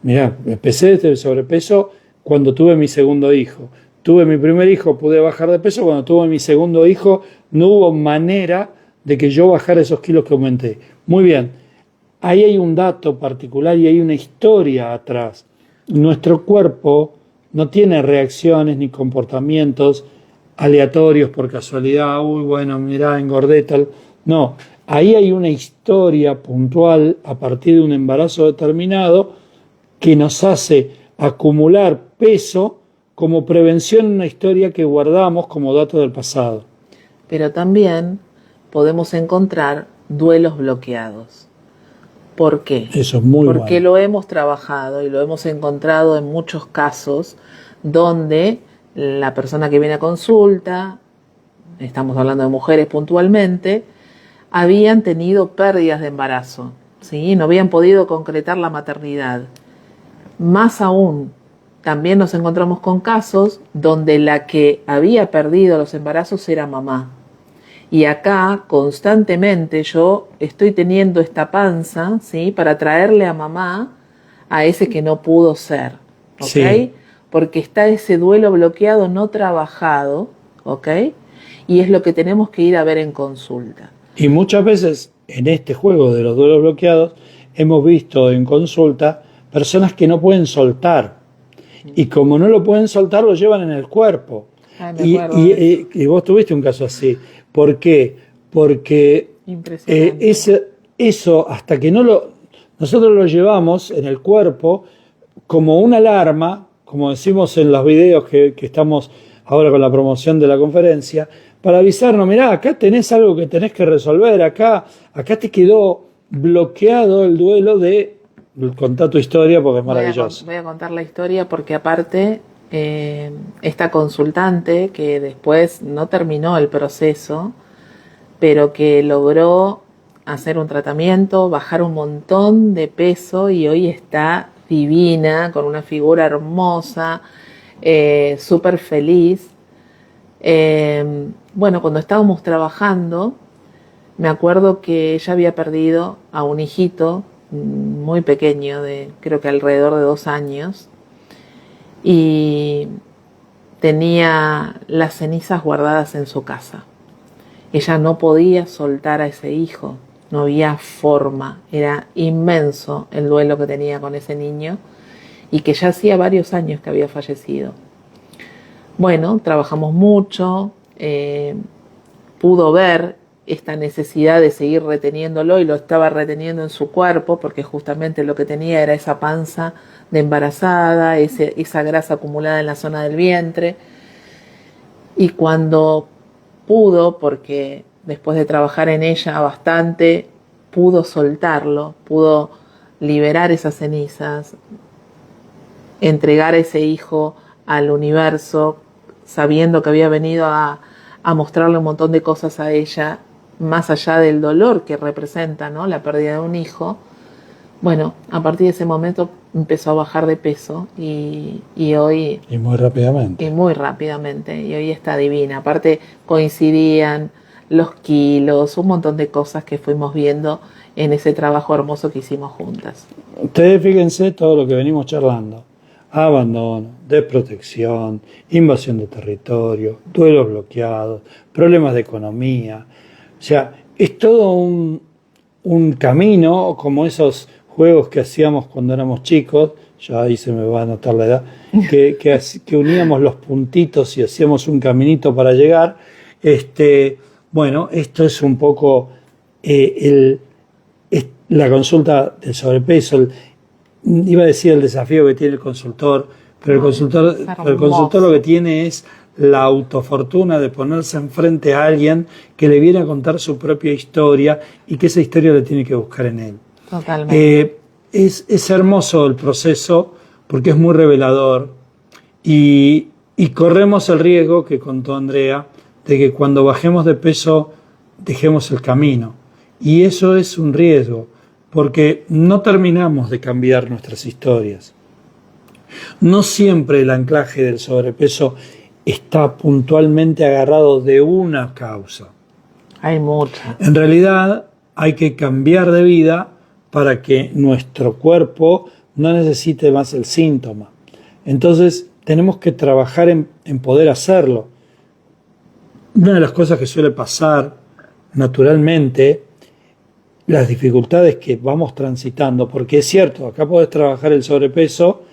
Mira, empecé este sobrepeso cuando tuve mi segundo hijo. Tuve mi primer hijo, pude bajar de peso. Cuando tuve mi segundo hijo, no hubo manera de que yo bajara esos kilos que aumenté. Muy bien, ahí hay un dato particular y hay una historia atrás. Nuestro cuerpo no tiene reacciones ni comportamientos aleatorios por casualidad. Uy, bueno, mirá, engordé tal. No, ahí hay una historia puntual a partir de un embarazo determinado que nos hace acumular peso como prevención en una historia que guardamos como dato del pasado. Pero también podemos encontrar duelos bloqueados. ¿Por qué? Eso es muy bueno. Porque lo hemos trabajado y lo hemos encontrado en muchos casos donde la persona que viene a consulta, estamos hablando de mujeres puntualmente, habían tenido pérdidas de embarazo, ¿sí? No habían podido concretar la maternidad. Más aún, también nos encontramos con casos donde la que había perdido los embarazos era mamá. Y acá constantemente yo estoy teniendo esta panza, ¿sí?, para traerle a mamá a ese que no pudo ser, ¿ok? Sí. Porque está ese duelo bloqueado, no trabajado, ¿ok? Y es lo que tenemos que ir a ver en consulta. Y muchas veces en este juego de los duelos bloqueados hemos visto en consulta personas que no pueden soltar. Y como no lo pueden soltar, lo llevan en el cuerpo. Y vos tuviste un caso así. ¿Por qué? Porque eso, hasta que nosotros lo llevamos en el cuerpo como una alarma, como decimos en los videos que estamos ahora con la promoción de la conferencia, para avisarnos, mirá, acá tenés algo que tenés que resolver, acá te quedó bloqueado el duelo de contar tu historia porque es maravilloso. Voy a contar la historia porque aparte esta consultante que después no terminó el proceso, pero que logró hacer un tratamiento, bajar un montón de peso y hoy está divina, con una figura hermosa, súper feliz. Bueno, cuando estábamos trabajando, me acuerdo que ella había perdido a un hijito muy pequeño, creo que alrededor de 2 años, y tenía las cenizas guardadas en su casa. Ella no podía soltar a ese hijo, no había forma, era inmenso el duelo que tenía con ese niño y que ya hacía varios años que había fallecido. Bueno, trabajamos mucho, pudo ver esta necesidad de seguir reteniéndolo y lo estaba reteniendo en su cuerpo porque justamente lo que tenía era esa panza de embarazada, esa grasa acumulada en la zona del vientre. Y cuando pudo, porque después de trabajar en ella bastante, pudo soltarlo, pudo liberar esas cenizas, entregar ese hijo al universo, sabiendo que había venido a mostrarle un montón de cosas a ella, más allá del dolor que representa, ¿no?, la pérdida de un hijo. Bueno, a partir de ese momento empezó a bajar de peso y hoy... Y muy rápidamente. Y muy rápidamente, y hoy está divina. Aparte coincidían los kilos, un montón de cosas que fuimos viendo en ese trabajo hermoso que hicimos juntas. Ustedes fíjense todo lo que venimos charlando. Abandono, desprotección, invasión de territorio, duelos bloqueados, problemas de economía. O sea, es todo un camino, como esos juegos que hacíamos cuando éramos chicos, ya ahí se me va a notar la edad, que uníamos los puntitos y hacíamos un caminito para llegar. Bueno, esto es un poco la consulta del sobrepeso, iba a decir el desafío que tiene el consultor, pero el consultor lo que tiene es la autofortuna de ponerse enfrente a alguien que le viene a contar su propia historia y que esa historia la tiene que buscar en él. Totalmente. Es hermoso el proceso porque es muy revelador y corremos el riesgo que contó Andrea de que cuando bajemos de peso dejemos el camino, y eso es un riesgo porque no terminamos de cambiar nuestras historias. No siempre el anclaje del sobrepeso está puntualmente agarrado de una causa. Hay muchas. En realidad hay que cambiar de vida para que nuestro cuerpo no necesite más el síntoma. Entonces tenemos que trabajar en poder hacerlo. Una de las cosas que suele pasar naturalmente, las dificultades que vamos transitando, porque es cierto, acá podés trabajar el sobrepeso,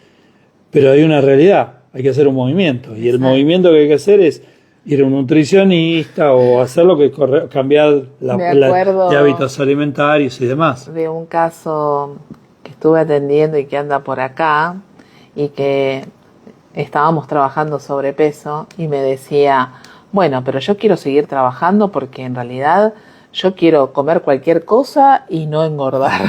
pero hay una realidad, hay que hacer un movimiento, y el movimiento que hay que hacer es ir a un nutricionista o hacerlo, que cambiar de hábitos alimentarios y demás. De un caso que estuve atendiendo y que anda por acá, y que estábamos trabajando sobrepeso, y me decía, bueno, pero yo quiero seguir trabajando porque en realidad yo quiero comer cualquier cosa y no engordar.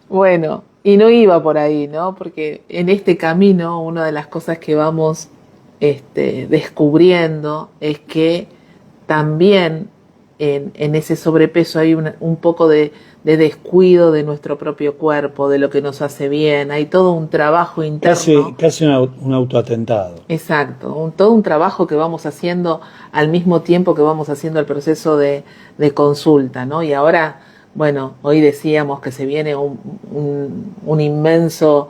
Bueno, y no iba por ahí, ¿no? Porque en este camino una de las cosas que vamos descubriendo es que también en ese sobrepeso hay un poco de descuido de nuestro propio cuerpo, de lo que nos hace bien. Hay todo un trabajo interno. Casi un autoatentado. Exacto, todo un trabajo que vamos haciendo al mismo tiempo que vamos haciendo el proceso de consulta, ¿no? Y ahora, bueno, hoy decíamos que se viene un inmenso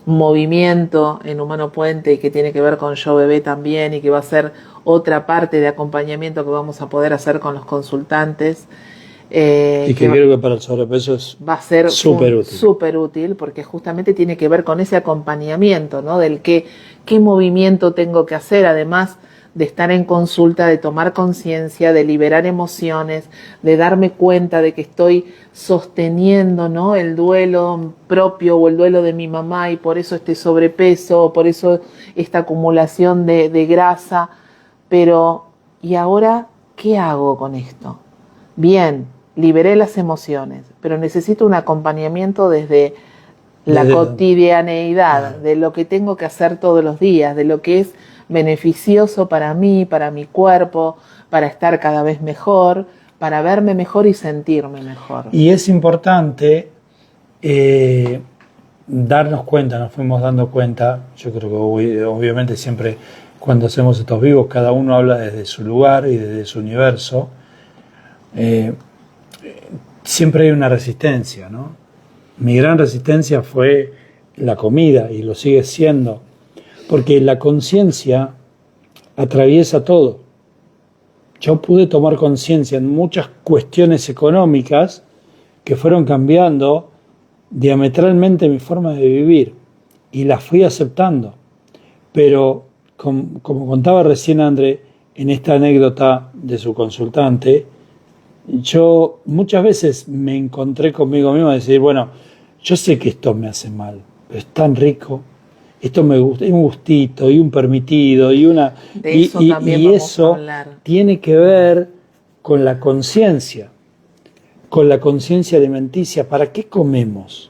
movimiento en Humano Puente y que tiene que ver con Yo Bebé también, y que va a ser otra parte de acompañamiento que vamos a poder hacer con los consultantes. Y que creo que para el sobrepeso va a ser súper útil. Súper útil, porque justamente tiene que ver con ese acompañamiento, ¿no? Del qué movimiento tengo que hacer, además de estar en consulta, de tomar conciencia, de liberar emociones, de darme cuenta de que estoy sosteniendo, ¿no?, el duelo propio o el duelo de mi mamá, y por eso este sobrepeso, o por eso esta acumulación de grasa. Pero, ¿y ahora qué hago con esto? Bien, liberé las emociones, pero necesito un acompañamiento desde la cotidianeidad, de lo que tengo que hacer todos los días, de lo que es beneficioso para mí, para mi cuerpo, para estar cada vez mejor, para verme mejor y sentirme mejor. Y es importante darnos cuenta, nos fuimos dando cuenta, yo creo que obviamente siempre cuando hacemos estos vivos cada uno habla desde su lugar y desde su universo, siempre hay una resistencia, ¿no? Mi gran resistencia fue la comida y lo sigue siendo, porque la conciencia atraviesa todo. Yo pude tomar conciencia en muchas cuestiones económicas que fueron cambiando diametralmente mi forma de vivir y las fui aceptando. Pero, como contaba recién André en esta anécdota de su consultante, yo muchas veces me encontré conmigo mismo a decir, bueno, yo sé que esto me hace mal, pero es tan rico, esto me gusta, hay un gustito y un permitido y una y eso tiene que ver con la conciencia alimenticia. ¿Para qué comemos?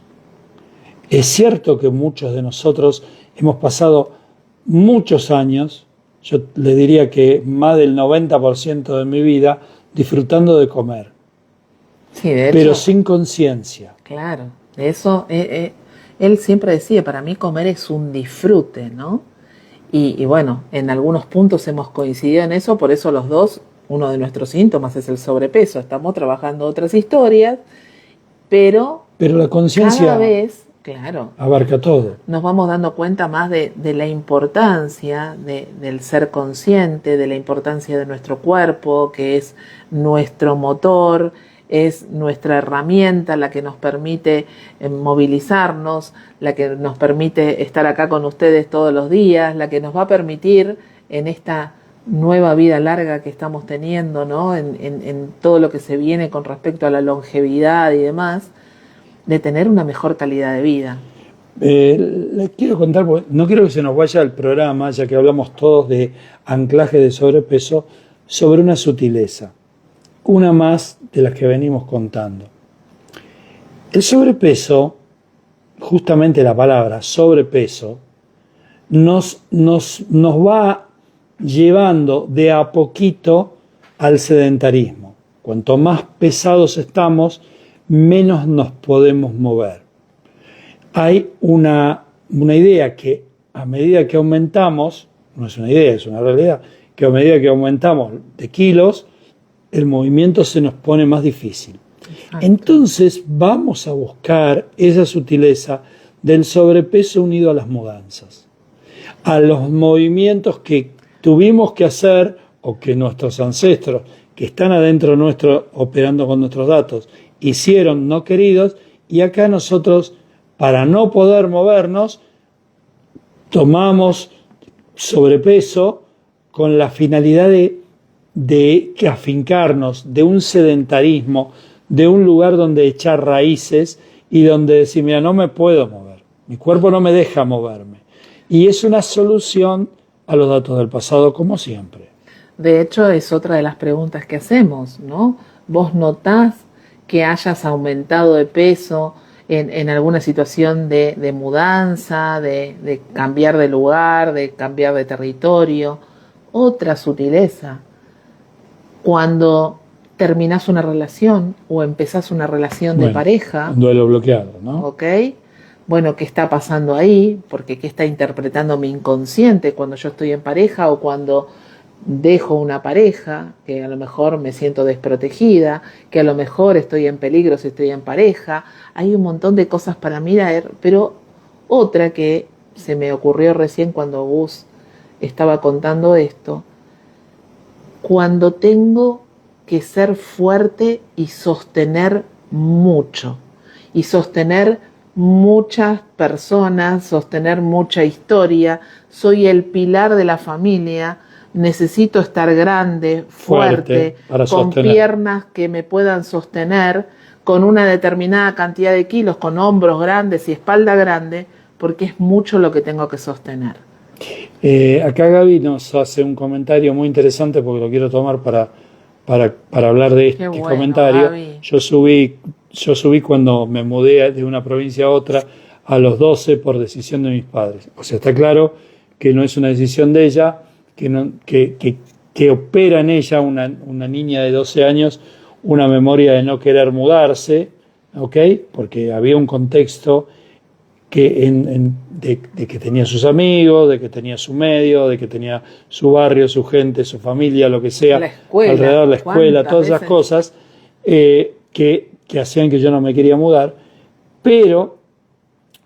Es cierto que muchos de nosotros hemos pasado muchos años, yo le diría que más del 90% de mi vida, disfrutando de comer, sí, de hecho, pero sin conciencia. Claro, de eso él siempre decía, para mí comer es un disfrute, ¿no? Y bueno, en algunos puntos hemos coincidido en eso, por eso los dos, uno de nuestros síntomas es el sobrepeso, estamos trabajando otras historias, pero la conciencia cada vez, claro, abarca todo. Nos vamos dando cuenta más de la importancia del ser consciente, de la importancia de nuestro cuerpo, que es nuestro motor, es nuestra herramienta, la que nos permite movilizarnos, la que nos permite estar acá con ustedes todos los días, la que nos va a permitir en esta nueva vida larga que estamos teniendo, ¿no? En todo lo que se viene con respecto a la longevidad y demás, de tener una mejor calidad de vida. Les quiero contar, porque no quiero que se nos vaya el programa, ya que hablamos todos de anclaje de sobrepeso, sobre una sutileza, una más de las que venimos contando. El sobrepeso, justamente la palabra sobrepeso, nos va llevando de a poquito al sedentarismo. Cuanto más pesados estamos, menos nos podemos mover. Hay una idea que a medida que aumentamos, no es una idea, es una realidad, que a medida que aumentamos de kilos, el movimiento se nos pone más difícil. Exacto. Entonces vamos a buscar esa sutileza del sobrepeso unido a las mudanzas, a los movimientos que tuvimos que hacer o que nuestros ancestros que están adentro nuestro operando con nuestros datos hicieron no queridos, y acá nosotros, para no poder movernos, tomamos sobrepeso con la finalidad de afincarnos, de un sedentarismo, de un lugar donde echar raíces y donde decir, mira, no me puedo mover, mi cuerpo no me deja moverme. Y es una solución a los datos del pasado, como siempre. De hecho, es otra de las preguntas que hacemos, ¿no? ¿Vos notás que hayas aumentado de peso en alguna situación de mudanza, de cambiar de lugar, de cambiar de territorio? Otra sutileza. cuando terminás una relación o empezás una relación de pareja. Un duelo bloqueado, ¿no? ¿Ok? Bueno, ¿qué está pasando ahí? Porque ¿qué está interpretando mi inconsciente cuando yo estoy en pareja o cuando dejo una pareja? Que a lo mejor me siento desprotegida, que a lo mejor estoy en peligro si estoy en pareja. Hay un montón de cosas para mirar, pero otra que se me ocurrió recién cuando Gus estaba contando esto, cuando tengo que ser fuerte y sostener mucho, y sostener muchas personas, sostener mucha historia, soy el pilar de la familia, necesito estar grande, fuerte con sostener. Piernas que me puedan sostener, con una determinada cantidad de kilos, con hombros grandes y espalda grande, porque es mucho lo que tengo que sostener. Acá Gaby nos hace un comentario muy interesante porque lo quiero tomar para hablar de este comentario. Gaby. Yo subí cuando me mudé de una provincia a otra a los 12 por decisión de mis padres. O sea, está claro que no es una decisión de ella, que opera en ella una niña de 12 años una memoria de no querer mudarse, ¿ok? Porque había un contexto de que tenía sus amigos, de que tenía su medio, de que tenía su barrio, su gente, su familia, lo que sea, la escuela, alrededor de la escuela, todas esas cosas que hacían que yo no me quería mudar, pero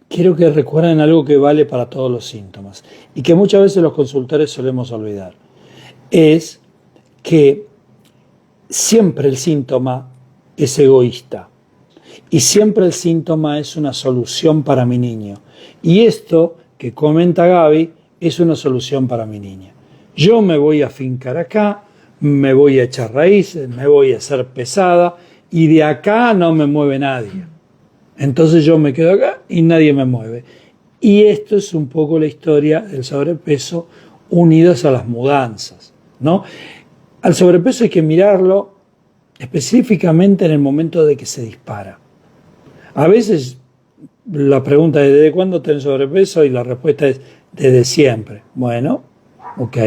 quiero que recuerden algo que vale para todos los síntomas y que muchas veces los consultores solemos olvidar, es que siempre el síntoma es egoísta. Y siempre el síntoma es una solución para mi niño. Y esto que comenta Gaby es una solución para mi niña. Yo me voy a afincar acá, me voy a echar raíces, me voy a hacer pesada y de acá no me mueve nadie. Entonces yo me quedo acá y nadie me mueve. Y esto es un poco la historia del sobrepeso unidos a las mudanzas, ¿no? Al sobrepeso hay que mirarlo específicamente en el momento de que se dispara. A veces la pregunta es ¿desde cuándo tenés sobrepeso? Y la respuesta es desde siempre. Bueno, ok,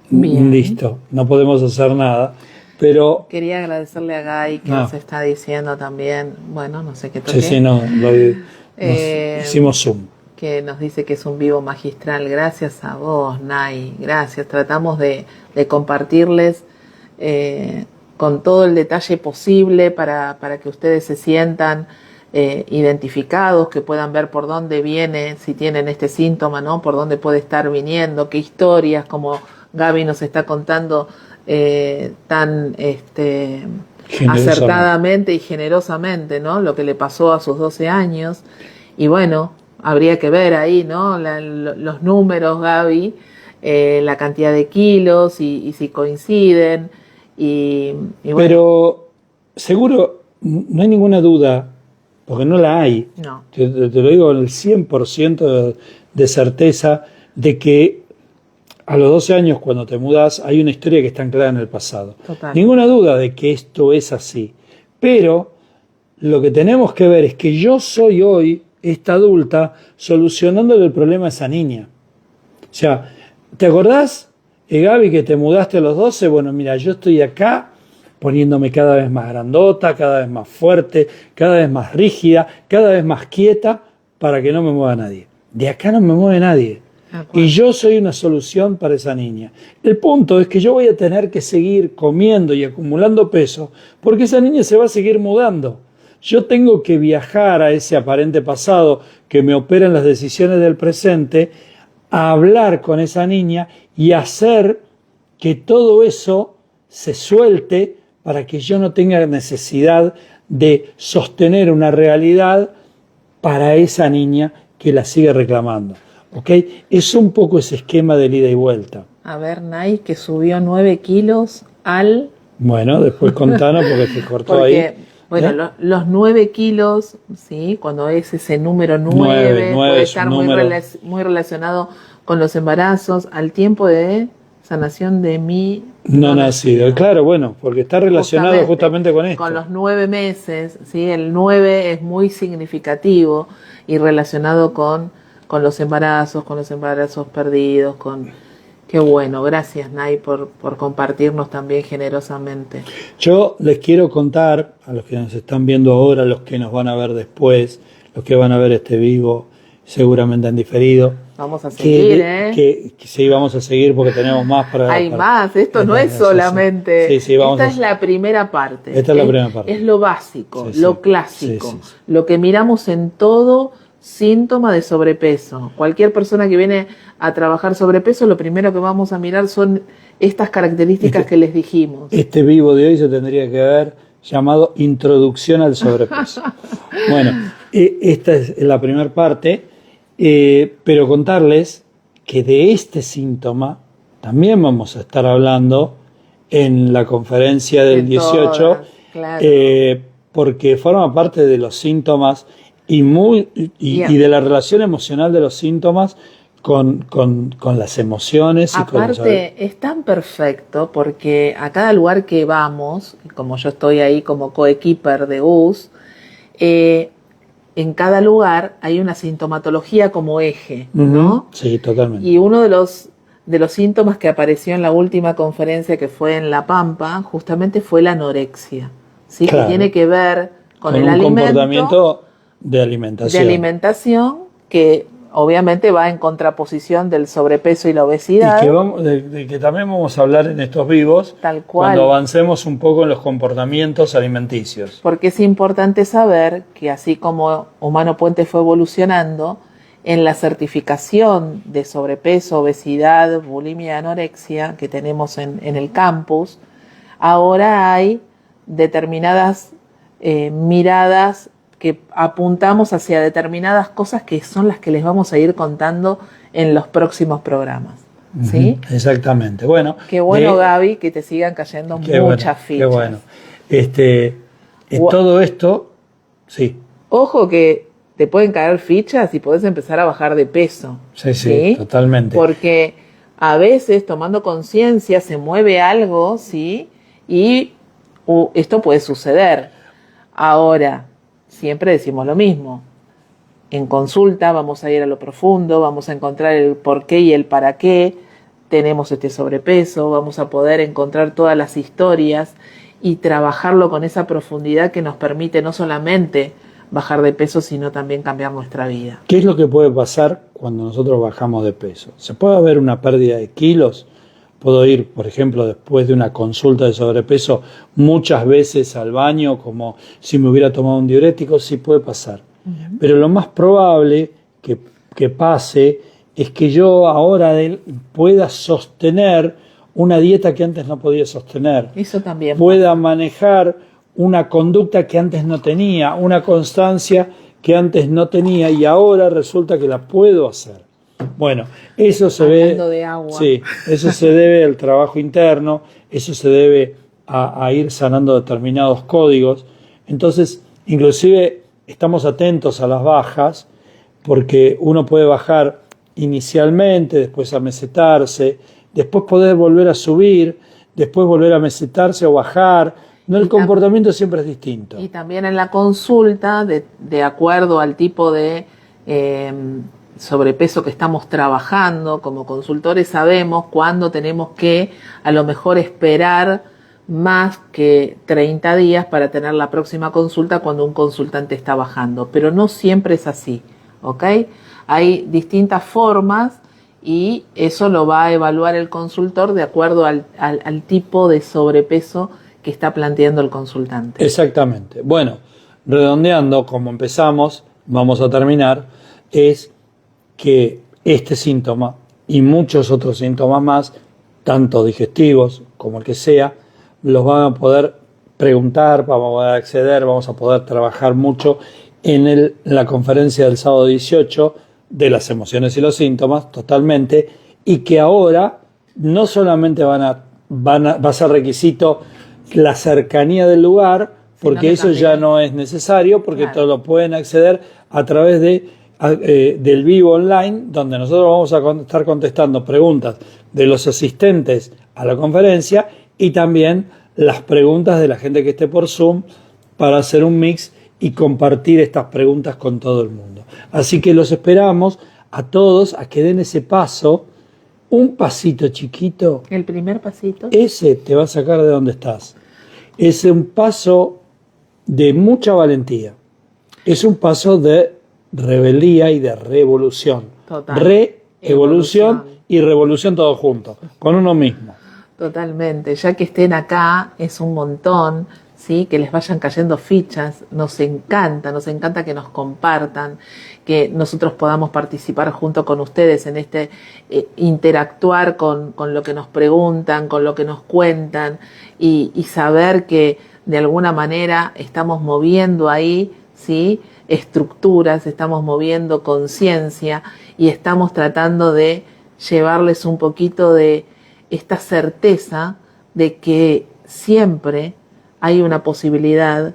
bien. Listo, no podemos hacer nada, pero... Quería agradecerle a Guy que nos está diciendo también, bueno, no sé qué toqué. Sí, hicimos Zoom. Que nos dice que es un vivo magistral. Gracias a vos, Nay, gracias. Tratamos de compartirles con todo el detalle posible para que ustedes se sientan identificados, que puedan ver por dónde viene, si tienen este síntoma, ¿no? Por dónde puede estar viniendo, qué historias, como Gaby nos está contando tan acertadamente y generosamente, ¿no? Lo que le pasó a sus 12 años. Y bueno, habría que ver ahí, ¿no? Los números, Gaby, la cantidad de kilos y si coinciden. Y bueno. Pero seguro, no hay ninguna duda, porque no la hay, no. Te lo digo con el 100% de certeza, de que a los 12 años cuando te mudas hay una historia que está anclada en el pasado. Total. Ninguna duda de que esto es así, pero lo que tenemos que ver es que yo soy hoy, esta adulta, solucionándole el problema a esa niña. O sea, ¿te acordás, Gaby, que te mudaste a los 12? Bueno, mira, yo estoy acá poniéndome cada vez más grandota, cada vez más fuerte, cada vez más rígida, cada vez más quieta, para que no me mueva nadie. De acá no me mueve nadie. Y yo soy una solución para esa niña. El punto es que yo voy a tener que seguir comiendo y acumulando peso, porque esa niña se va a seguir mudando. Yo tengo que viajar a ese aparente pasado que me opera en las decisiones del presente, a hablar con esa niña y hacer que todo eso se suelte para que yo no tenga necesidad de sostener una realidad para esa niña que la sigue reclamando. ¿Ok? Es un poco ese esquema de ida y vuelta. A ver, Nay, que subió 9 kilos al... Bueno, después contanos porque te cortó ahí. Bueno, los 9 kilos, ¿sí? Cuando es ese número 9 puede estar muy relacionado con los embarazos, al tiempo de sanación de mi no nacido. Claro, bueno, porque está relacionado justamente con esto. Con los 9 meses, ¿sí? El 9 es muy significativo y relacionado con los embarazos perdidos, Qué bueno, gracias Nay por compartirnos también generosamente. Yo les quiero contar a los que nos están viendo ahora, los que nos van a ver después, los que van a ver este vivo, seguramente han diferido. Vamos a seguir, que sí, vamos a seguir porque tenemos más para... Hay más, esto no es solamente... Sí, esta es la primera parte. Esta es la primera parte. Es lo básico, Sí, lo clásico, sí. lo que miramos en todo síntoma de sobrepeso. Cualquier persona que viene a trabajar sobrepeso, lo primero que vamos a mirar son estas características que les dijimos. Este vivo de hoy se tendría que haber llamado Introducción al sobrepeso. Bueno, esta es la primera parte, pero contarles que de este síntoma también vamos a estar hablando en la conferencia del 18, todas, claro. Porque forma parte de los síntomas y de la relación emocional de los síntomas con las emociones. Aparte, es tan perfecto porque a cada lugar que vamos, como yo estoy ahí como coequiper de US, en cada lugar hay una sintomatología como eje, ¿no? Sí, totalmente. Y uno de los síntomas que apareció en la última conferencia que fue en La Pampa, justamente fue la anorexia, ¿sí? Claro. Que tiene que ver con el un alimento, comportamiento de alimentación que obviamente va en contraposición del sobrepeso y la obesidad. Y de que también vamos a hablar en estos vivos, tal cual, cuando avancemos un poco en los comportamientos alimenticios. Porque es importante saber que así como Humano Puente fue evolucionando, en la certificación de sobrepeso, obesidad, bulimia y anorexia que tenemos en el campus, ahora hay determinadas miradas que apuntamos hacia determinadas cosas que son las que les vamos a ir contando en los próximos programas. ¿Sí? Exactamente. Bueno, qué bueno, Gaby, que te sigan cayendo muchas fichas. Qué bueno. Todo esto, sí. Ojo que te pueden caer fichas y podés empezar a bajar de peso. Sí, totalmente. Porque a veces, tomando conciencia, se mueve algo, ¿sí? Y esto puede suceder. Ahora, siempre decimos lo mismo. En consulta vamos a ir a lo profundo, vamos a encontrar el por qué y el para qué tenemos este sobrepeso, vamos a poder encontrar todas las historias y trabajarlo con esa profundidad que nos permite no solamente bajar de peso, sino también cambiar nuestra vida. ¿Qué es lo que puede pasar cuando nosotros bajamos de peso? ¿Se puede haber una pérdida de kilos? Puedo ir, por ejemplo, después de una consulta de sobrepeso muchas veces al baño, como si me hubiera tomado un diurético. Sí puede pasar. Uh-huh. Pero lo más probable que pase es que yo ahora pueda sostener una dieta que antes no podía sostener. Eso también. Pueda manejar una conducta que antes no tenía, una constancia que antes no tenía y ahora resulta que la puedo hacer. Bueno, eso se Hablando de agua. Sí, eso se debe al trabajo interno, eso se debe a ir sanando determinados códigos. Entonces, inclusive estamos atentos a las bajas, porque uno puede bajar inicialmente, después amesetarse, después poder volver a subir, después volver a mesetarse o bajar. No, el comportamiento siempre es distinto. Y también en la consulta, de acuerdo al tipo de sobrepeso que estamos trabajando, como consultores sabemos cuándo tenemos que a lo mejor esperar más que 30 días para tener la próxima consulta cuando un consultante está bajando, pero no siempre es así, ¿ok? Hay distintas formas y eso lo va a evaluar el consultor de acuerdo al tipo de sobrepeso que está planteando el consultante. Exactamente. Bueno, redondeando, como empezamos, vamos a terminar, es que este síntoma y muchos otros síntomas más, tanto digestivos como el que sea, los van a poder preguntar, vamos a poder acceder, vamos a poder trabajar mucho en la conferencia del sábado 18 de las emociones y los síntomas, totalmente, y que ahora no solamente va a ser requisito la cercanía del lugar, porque eso ya no es necesario, porque claro, todo lo pueden acceder a través del vivo online, donde nosotros vamos a estar contestando preguntas de los asistentes a la conferencia y también las preguntas de la gente que esté por Zoom para hacer un mix y compartir estas preguntas con todo el mundo. Así que los esperamos a todos a que den ese paso un pasito chiquito, El primer pasito. ese te va a sacar de donde estás. Es un paso de mucha valentía. Es un paso de rebeldía y de revolución. Total. Re-evolución y revolución todos juntos, con uno mismo. Totalmente. Ya que estén acá, es un montón, ¿sí? Que les vayan cayendo fichas. Nos encanta que nos compartan, que nosotros podamos participar junto con ustedes en este interactuar con lo que nos preguntan, con lo que nos cuentan y saber que de alguna manera estamos moviendo ahí, ¿sí? Estructuras, estamos moviendo conciencia y estamos tratando de llevarles un poquito de esta certeza de que siempre hay una posibilidad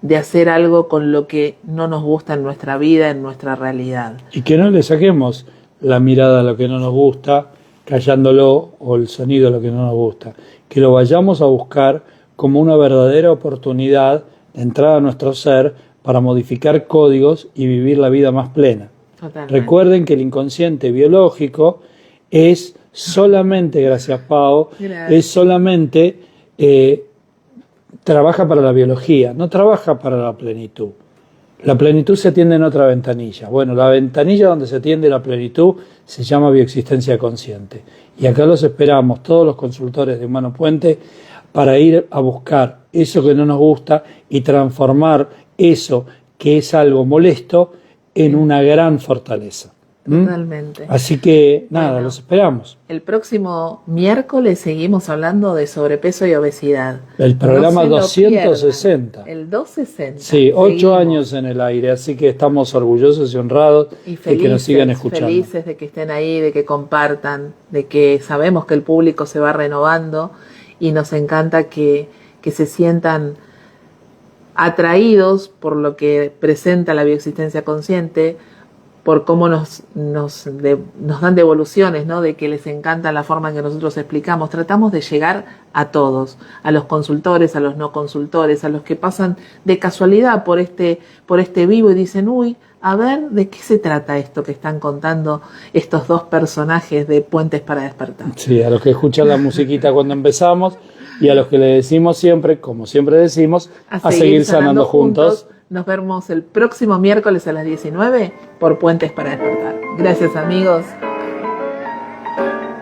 de hacer algo con lo que no nos gusta en nuestra vida, en nuestra realidad. Y que no le saquemos la mirada a lo que no nos gusta, callándolo, o el sonido a lo que no nos gusta. Que lo vayamos a buscar como una verdadera oportunidad de entrada a nuestro ser para modificar códigos y vivir la vida más plena. Totalmente. Recuerden que el inconsciente biológico es solamente, gracias Pau, Gracias. es solamente, trabaja para la biología, no trabaja para la plenitud. La plenitud se atiende en otra ventanilla. Bueno, la ventanilla donde se atiende la plenitud se llama bioexistencia consciente. Y acá los esperamos, todos los consultores de Humano Puente, para ir a buscar eso que no nos gusta y transformar eso que es algo molesto en una gran fortaleza. Totalmente. Así que nada, Bueno, los esperamos. El próximo miércoles seguimos hablando de sobrepeso y obesidad. El programa No se lo 260. pierdan. El 260. Sí, 8 Seguimos. años en el aire, así que estamos orgullosos y honrados Y de que nos sigan escuchando. felices de que estén ahí, de que compartan, de que sabemos que el público se va renovando y nos encanta que se sientan atraídos por lo que presenta la bioexistencia consciente, por cómo nos dan devoluciones, ¿no? De que les encanta la forma en que nosotros explicamos. Tratamos de llegar a todos, a los consultores, a los no consultores, a los que pasan de casualidad por este vivo y dicen, uy, a ver, ¿de qué se trata esto que están contando estos dos personajes de Puentes para Despertar? Sí, a los que escuchan la musiquita cuando empezamos y a los que le decimos siempre, como siempre decimos, a seguir sanando juntos. Nos vemos el próximo miércoles a las 19 por Puentes para Despertar. Gracias, amigos.